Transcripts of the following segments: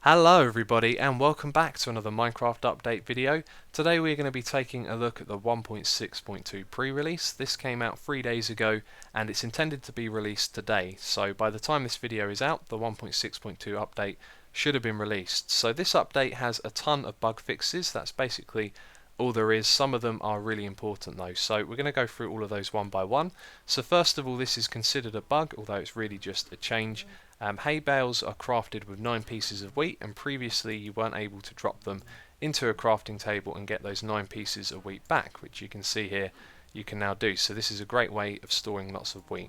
Hello everybody and welcome back to another Minecraft update video. Today we're going to be taking a look at the 1.6.2 pre-release. This came out 3 days ago and it's intended to be released today. So by the time this video is out, the 1.6.2 update should have been released. So this update has a ton of bug fixes. That's basically all there is. Some of them are really important though. So we're going to go through all of those one by one. So first of all, this is considered a bug, although it's really just a change. Hay bales are crafted with 9 pieces of wheat, and previously you weren't able to drop them into a crafting table and get those 9 pieces of wheat back, which you can see here you can now do. So this is a great way of storing lots of wheat.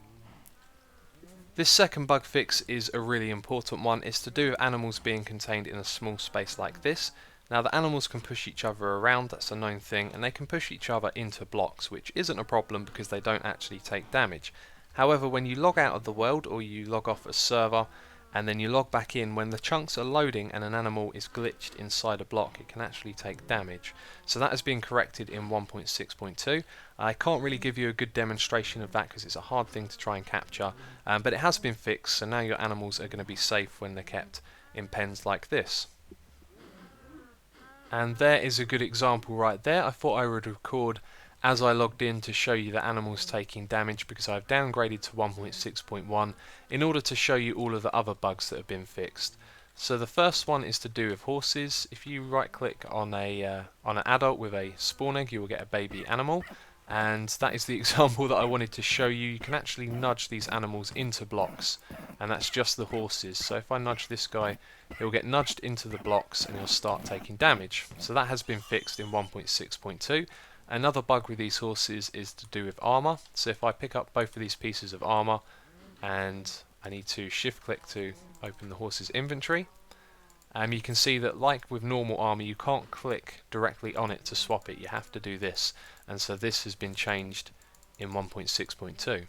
This second bug fix is a really important one. It's to do with animals being contained in a small space like this. Now the animals can push each other around, that's a known thing, and they can push each other into blocks, which isn't a problem because they don't actually take damage. However, when you log out of the world or you log off a server and then you log back in, when the chunks are loading and an animal is glitched inside a block, it can actually take damage. So that has been corrected in 1.6.2. I can't really give you a good demonstration of that because it's a hard thing to try and capture, but it has been fixed, so now your animals are going to be safe when they're kept in pens like this. And there is a good example right there. I thought I would record as I logged in to show you the animals taking damage because I've downgraded to 1.6.1 in order to show you all of the other bugs that have been fixed. So the first one is to do with horses. If you right click on an adult with a spawn egg, you will get a baby animal, and that is the example that I wanted to show you. You can actually nudge these animals into blocks, and that's just the horses. So if I nudge this guy, he'll get nudged into the blocks and he'll start taking damage. So that has been fixed in 1.6.2. Another bug with these horses is to do with armor. So if I pick up both of these pieces of armor and I need to shift click to open the horse's inventory, you can see that like with normal armor you can't click directly on it to swap it, you have to do this, and so this has been changed in 1.6.2.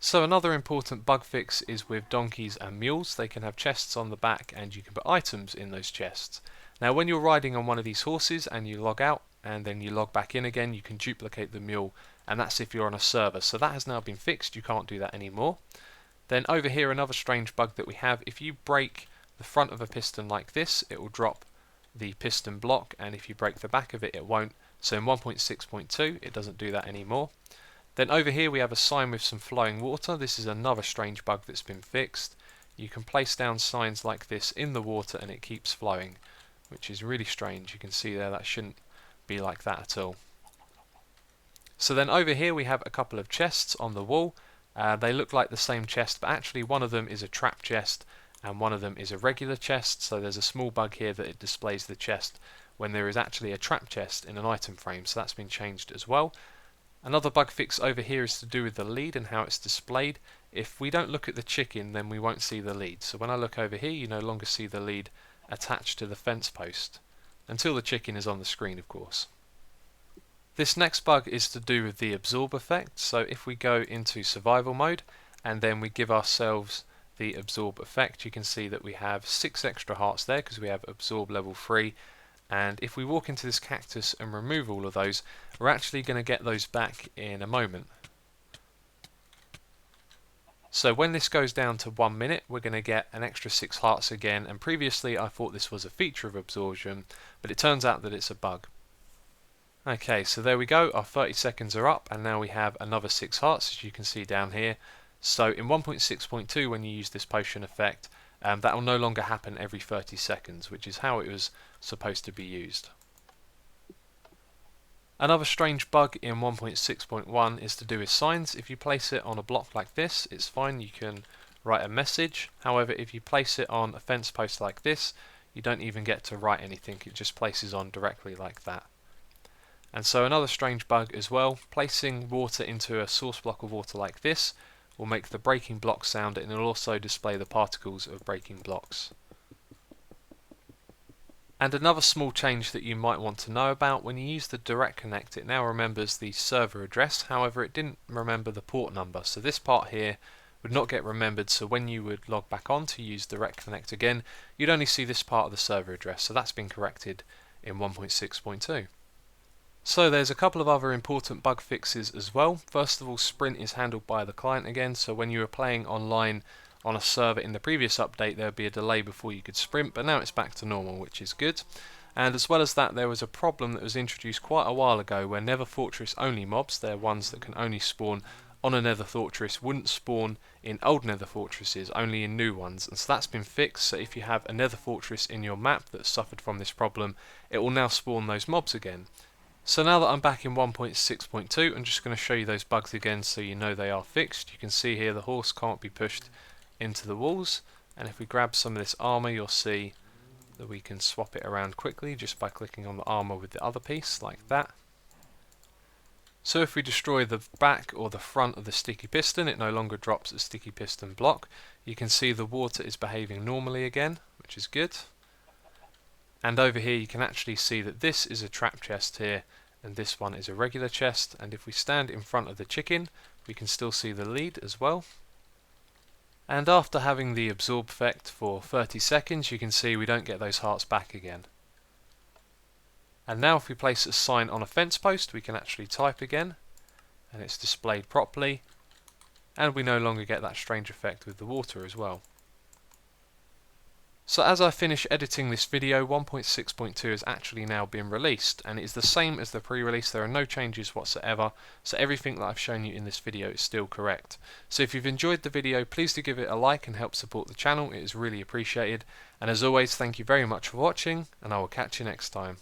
So another important bug fix is with donkeys and mules. They can have chests on the back and you can put items in those chests. Now when you're riding on one of these horses and you log out and then you log back in again, you can duplicate the mule, and that's if you're on a server. So that has now been fixed, you can't do that anymore. Then over here, another strange bug that we have: if you break the front of a piston like this, it will drop the piston block, and if you break the back of it, it won't. So in 1.6.2 it doesn't do that anymore. Then over here we have a sign with some flowing water. This is another strange bug that's been fixed. You can place down signs like this in the water and it keeps flowing, which is really strange. You can see there that shouldn't be like that at all. So then over here we have a couple of chests on the wall. They look like the same chest, but actually one of them is a trap chest and one of them is a regular chest. So there's a small bug here that it displays the chest when there is actually a trap chest in an item frame, so that's been changed as well. Another bug fix over here is to do with the lead and how it's displayed. If we don't look at the chicken, then we won't see the lead. So when I look over here, you no longer see the lead attached to the fence post, until the chicken is on the screen, of course. This next bug is to do with the absorb effect. So if we go into survival mode and then we give ourselves the absorb effect, you can see that we have 6 extra hearts there because we have absorb level 3. And if we walk into this cactus and remove all of those, we're actually going to get those back in a moment. So when this goes down to 1 minute, we're going to get an extra 6 hearts again, and previously I thought this was a feature of absorption, but it turns out that it's a bug. Okay, so there we go, our 30 seconds are up, and now we have another 6 hearts, as you can see down here. So in 1.6.2, when you use this potion effect, that will no longer happen every 30 seconds, which is how it was supposed to be used. Another strange bug in 1.6.1 is to do with signs. If you place it on a block like this, it's fine, you can write a message. However, if you place it on a fence post like this, you don't even get to write anything, it just places on directly like that. And so another strange bug as well, placing water into a source block of water like this will make the breaking block sound, and it will also display the particles of breaking blocks. And another small change that you might want to know about: when you use the direct connect, it now remembers the server address. However, it didn't remember the port number, so this part here would not get remembered. So when you would log back on to use direct connect again, you'd only see this part of the server address. So that's been corrected in 1.6.2. So there's a couple of other important bug fixes as well. First of all, sprint is handled by the client again, so when you are playing online on a server in the previous update there would be a delay before you could sprint, but now it's back to normal, which is good. And as well as that, there was a problem that was introduced quite a while ago where Nether Fortress only mobs, they're ones that can only spawn on a Nether Fortress, wouldn't spawn in old Nether Fortresses, only in new ones. And so that's been fixed, so if you have a Nether Fortress in your map that suffered from this problem, it will now spawn those mobs again. So now that I'm back in 1.6.2, I'm just going to show you those bugs again so you know they are fixed. You can see here the horse can't be pushed into the walls, and if we grab some of this armour, you'll see that we can swap it around quickly just by clicking on the armour with the other piece, like that. So if we destroy the back or the front of the sticky piston, it no longer drops a sticky piston block. You can see the water is behaving normally again, which is good. And over here you can actually see that this is a trap chest here, and this one is a regular chest. And if we stand in front of the chicken, we can still see the lead as well. And after having the absorb effect for 30 seconds, you can see we don't get those hearts back again. And now if we place a sign on a fence post, we can actually type again, and it's displayed properly, and we no longer get that strange effect with the water as well. So as I finish editing this video, 1.6.2 has actually now been released, and it is the same as the pre-release. There are no changes whatsoever, so everything that I've shown you in this video is still correct. So if you've enjoyed the video, please do give it a like and help support the channel. It is really appreciated, and as always, thank you very much for watching, and I will catch you next time.